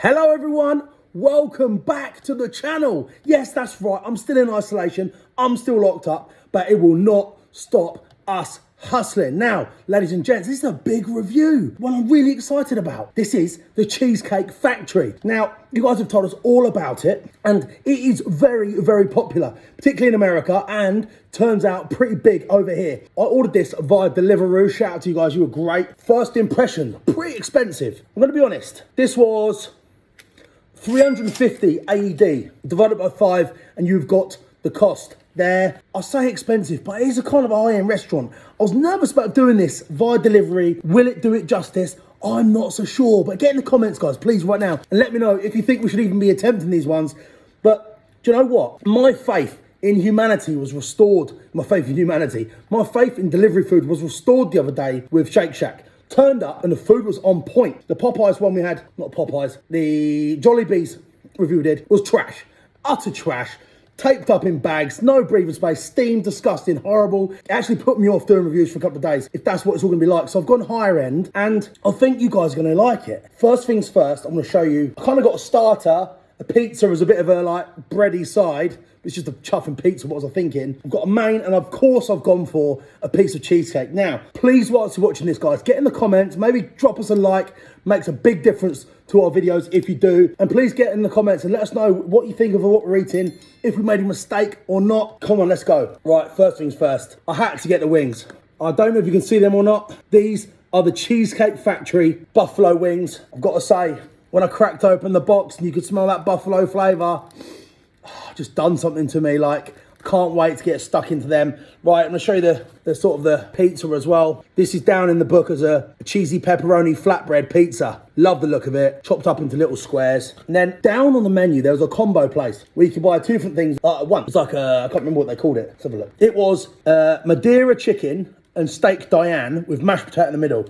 Hello everyone, welcome back to the channel. Yes, that's right, I'm still in isolation, I'm still locked up, but it will not stop us hustling. Now, ladies and gents, this is a big review, one I'm really excited about. This is the Cheesecake Factory. Now, you guys have told us all about it, and it is very, very popular, particularly in America, and turns out pretty big over here. I ordered this via Deliveroo. Shout out to you guys, you were great. First impression, pretty expensive. I'm gonna be honest, this was 350 AED divided by 5, and you've got the cost there. I say expensive, but it is a kind of high-end restaurant. I was nervous about doing this via delivery. Will it do it justice? I'm not so sure, but get in the comments, guys, please, right now, and let me know if you think we should even be attempting these ones. But do you know what? My faith in humanity was restored. My faith in delivery food was restored the other day with Shake Shack. Turned up and the food was on point. The Popeyes one we had, not Popeyes, the Jollibee's review we did was trash. Utter trash. Taped up in bags, no breathing space, steamed, disgusting, horrible. It actually put me off doing reviews for a couple of days, if that's what it's all gonna be like. So I've gone higher end, and I think you guys are gonna like it. First things first, I'm gonna show you, I kind of got a starter, a pizza as a bit of a like bready side. It's just a chuff and pizza, what was I thinking? I've got a main, and of course I've gone for a piece of cheesecake. Now, please, whilst you're watching this, guys, get in the comments, maybe drop us a like, makes a big difference to our videos if you do. And please get in the comments and let us know what you think of what we're eating, if we made a mistake or not. Come on, let's go. Right, first things first. I had to get the wings. I don't know if you can see them or not. These are the Cheesecake Factory buffalo wings. I've got to say, when I cracked open the box and you could smell that buffalo flavour, just done something to me. Like, can't wait to get stuck into them. Right, I'm gonna show you the sort of the pizza as well. This is down in the book as a cheesy pepperoni flatbread pizza. Love the look of it, chopped up into little squares. And then down on the menu, there was a combo place where you could buy two different things at once. It's like I can't remember what they called it. Let's have a look. It was madeira chicken and steak Diane with mashed potato in the middle.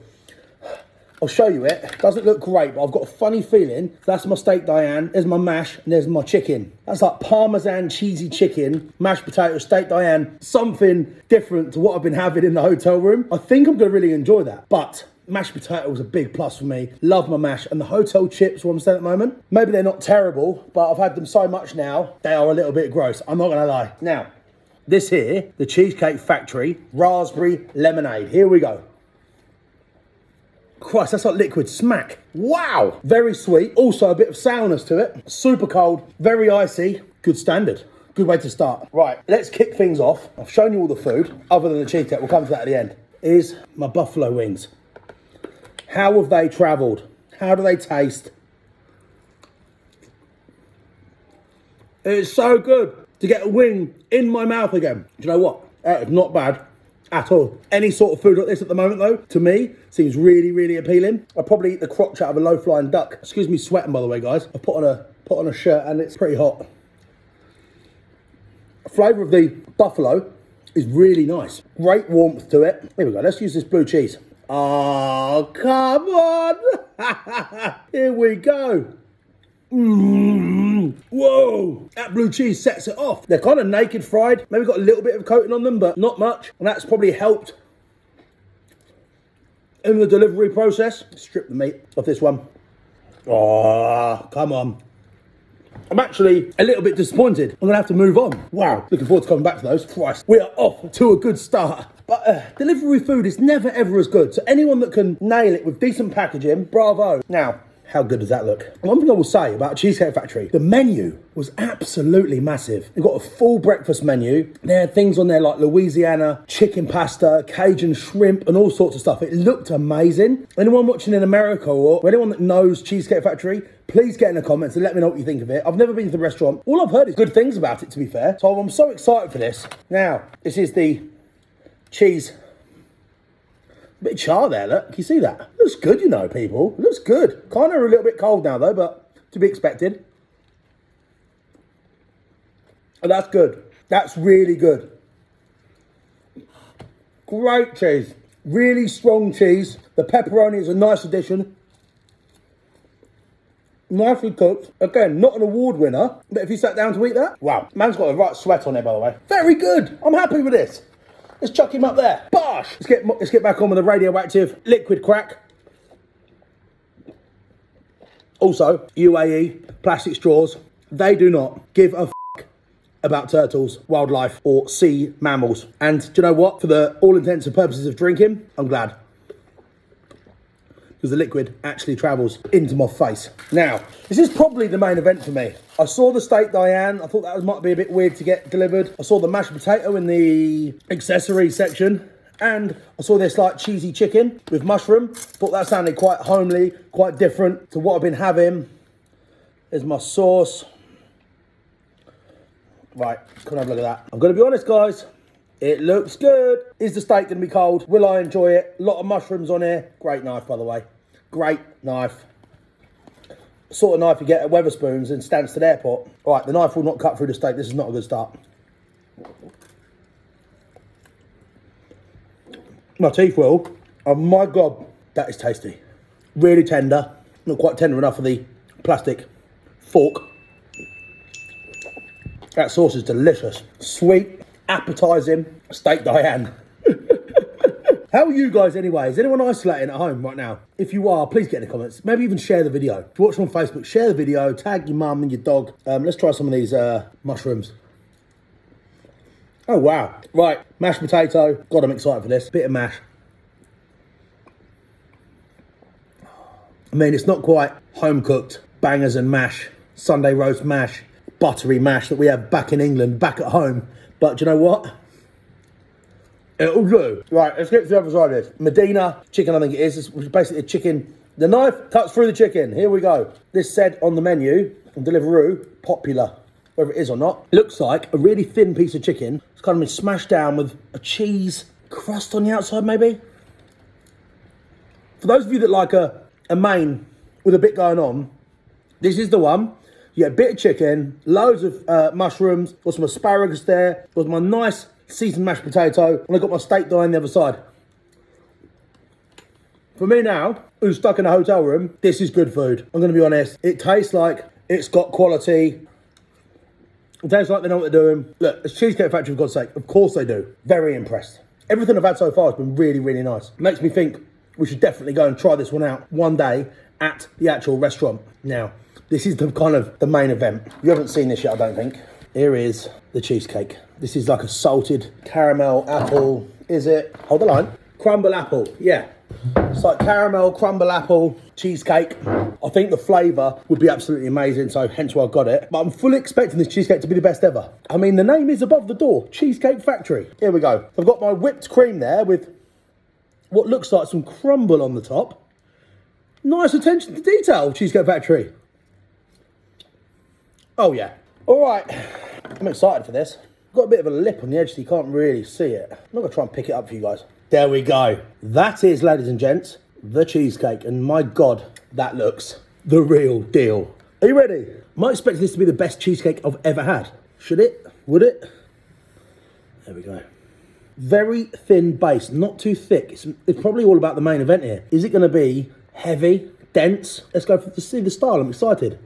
I'll show you it. Doesn't look great, but I've got a funny feeling. That's my steak Diane, there's my mash, and there's my chicken. That's like Parmesan cheesy chicken, mashed potato, steak Diane, something different to what I've been having in the hotel room. I think I'm gonna really enjoy that. But mashed potato was a big plus for me. Love my mash. And the hotel chips, where I'm staying at the moment, maybe they're not terrible, but I've had them so much now, they are a little bit gross. I'm not gonna lie. Now, this here, the Cheesecake Factory raspberry lemonade. Here we go. Christ, that's like liquid smack. Wow. Very sweet. Also a bit of sourness to it. Super cold, very icy. Good standard. Good way to start. Right, let's kick things off. I've shown you all the food, other than the cheesecake. We'll come to that at the end. Is my buffalo wings. How have they travelled? How do they taste? It's so good to get a wing in my mouth again. Do you know what? That is not bad at all. Any sort of food like this at the moment, though, to me, seems really, really appealing. I'll probably eat the crotch out of a low-flying duck. Excuse me sweating, by the way, guys. I put on a shirt and it's pretty hot. The flavour of the buffalo is really nice. Great warmth to it. Here we go. Let's use this blue cheese. Oh, come on. Here we go. Whoa, that blue cheese sets it off. They're kind of naked fried, maybe got a little bit of coating on them, but not much, and that's probably helped in the delivery process. Strip the meat off this one. Oh, come on. I'm actually a little bit disappointed. I'm gonna have to move on. Wow, looking forward to coming back to those. Christ, we are off to a good start. But delivery food is never ever as good, so anyone that can nail it with decent packaging, bravo. Now, how good does that look? One thing I will say about Cheesecake Factory, the menu was absolutely massive. They've got a full breakfast menu. There are things on there like Louisiana chicken pasta, Cajun shrimp, and all sorts of stuff. It looked amazing. Anyone watching in America or anyone that knows Cheesecake Factory, please get in the comments and let me know what you think of it. I've never been to the restaurant. All I've heard is good things about it, to be fair. So I'm so excited for this. Now, this is the cheese. A bit of char there, look. Can you see that? Looks good, you know, people. Looks good. Kind of a little bit cold now, though, but to be expected. And that's good. That's really good. Great cheese. Really strong cheese. The pepperoni is a nice addition. Nicely cooked. Again, not an award winner, but if you sat down to eat that, wow. Man's got a right sweat on there, by the way. Very good. I'm happy with this. Let's chuck him up there. Bosh! Let's get back on with the radioactive liquid crack. Also, UAE, plastic straws, they do not give a about turtles, wildlife, or sea mammals. And do you know what? For the all intents and purposes of drinking, I'm glad. Because the liquid actually travels into my face. Now, this is probably the main event for me. I saw the steak Diane. I thought that might be a bit weird to get delivered. I saw the mashed potato in the accessories section. And I saw this like cheesy chicken with mushroom. Thought that sounded quite homely, quite different to what I've been having. There's my sauce. Right, come have a look at that. I'm going to be honest, guys. It looks good. Is the steak going to be cold? Will I enjoy it? A lot of mushrooms on here. Great knife, by the way. Great knife. Sort of knife you get at Wetherspoons in Stansted Airport. All right, the knife will not cut through the steak. This is not a good start. My teeth will. Oh my God, that is tasty. Really tender. Not quite tender enough for the plastic fork. That sauce is delicious. Sweet, appetizing, steak Diane. How are you guys anyway? Is anyone isolating at home right now? If you are, please get in the comments. Maybe even share the video. If you're watching on Facebook, share the video, tag your mum and your dog. Let's try some of these mushrooms. Oh, wow. Right, mashed potato. God, I'm excited for this. Bit of mash. I mean, it's not quite home-cooked bangers and mash, Sunday roast mash, buttery mash that we have back in England, back at home. But do you know what? It'll do. Right, let's get to the other side of this. Medina chicken, I think it is. It's basically a chicken. The knife cuts through the chicken. Here we go. This said on the menu, on Deliveroo, popular. Whether it is or not. It looks like a really thin piece of chicken. It's kind of been smashed down with a cheese crust on the outside, maybe. For those of you that like a main with a bit going on, this is the one. You get a bit of chicken, loads of mushrooms, got some asparagus there, got my nice seasoned mashed potato, and I've got my steak on the other side. For me now, who's stuck in a hotel room, this is good food. I'm going to be honest. It tastes like it's got quality. It tastes like they know what they're doing. Look, it's Cheesecake Factory, for God's sake. Of course they do. Very impressed. Everything I've had so far has been really, really nice. Makes me think we should definitely go and try this one out one day at the actual restaurant. Now, this is the kind of the main event. You haven't seen this yet, I don't think. Here is the cheesecake. This is like a salted caramel apple. Is it? Hold the line. Crumble apple. Yeah. It's like caramel, crumble apple, cheesecake. I think the flavour would be absolutely amazing, so hence why I got it. But I'm fully expecting this cheesecake to be the best ever. I mean, the name is above the door. Cheesecake Factory. Here we go. I've got my whipped cream there with what looks like some crumble on the top. Nice attention to detail, Cheesecake Factory. Oh, yeah. All right. I'm excited for this. Got a bit of a lip on the edge so you can't really see it. I'm not going to try and pick it up for you guys. There we go. That is, ladies and gents, the cheesecake. And my God, that looks the real deal. Are you ready? Might expect this to be the best cheesecake I've ever had. Should it? Would it? There we go. Very thin base, not too thick. It's probably all about the main event here. Is it going to be heavy, dense? Let's go to see the style. I'm excited.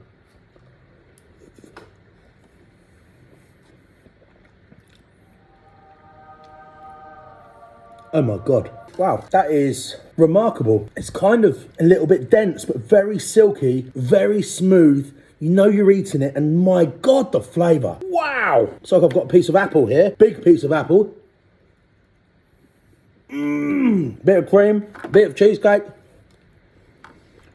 Oh my God. Wow, that is remarkable. It's kind of a little bit dense, but very silky, very smooth. You know you're eating it, and my God, the flavour. Wow. So I've got a piece of apple here, big piece of apple. Bit of cream, bit of cheesecake.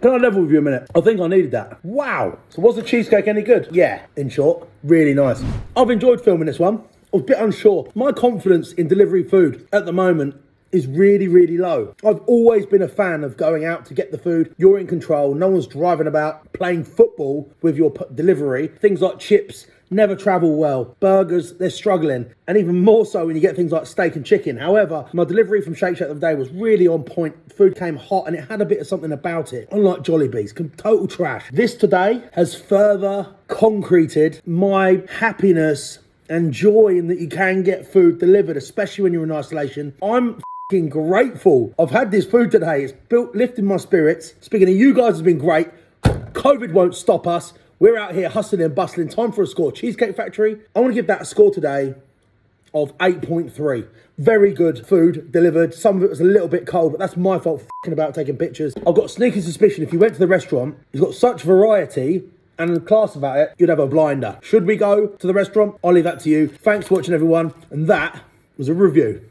Can I level with you a minute? I think I needed that. Wow. So was the cheesecake any good? Yeah, in short, really nice. I've enjoyed filming this one. I was a bit unsure. My confidence in delivery food at the moment is really, really low. I've always been a fan of going out to get the food. You're in control. No one's driving about playing football with your delivery. Things like chips never travel well. Burgers, they're struggling. And even more so when you get things like steak and chicken. However, my delivery from Shake Shack the other day was really on point. Food came hot and it had a bit of something about it. Unlike Jollibee's, total trash. This today has further concreted my happiness and joy in that you can get food delivered, especially when you're in isolation. I'm f***ing grateful I've had this food today. It's lifting my spirits. Speaking of you guys, has been great. COVID won't stop us. We're out here hustling and bustling. Time for a score. Cheesecake Factory, I want to give that a score today of 8.3. Very good food delivered. Some of it was a little bit cold, but that's my fault for about taking pictures. I've got a sneaky suspicion if you went to the restaurant, it's got such variety and class about it, you'd have a blinder. Should we go to the restaurant? I'll leave that to you. Thanks for watching, everyone. And that was a review.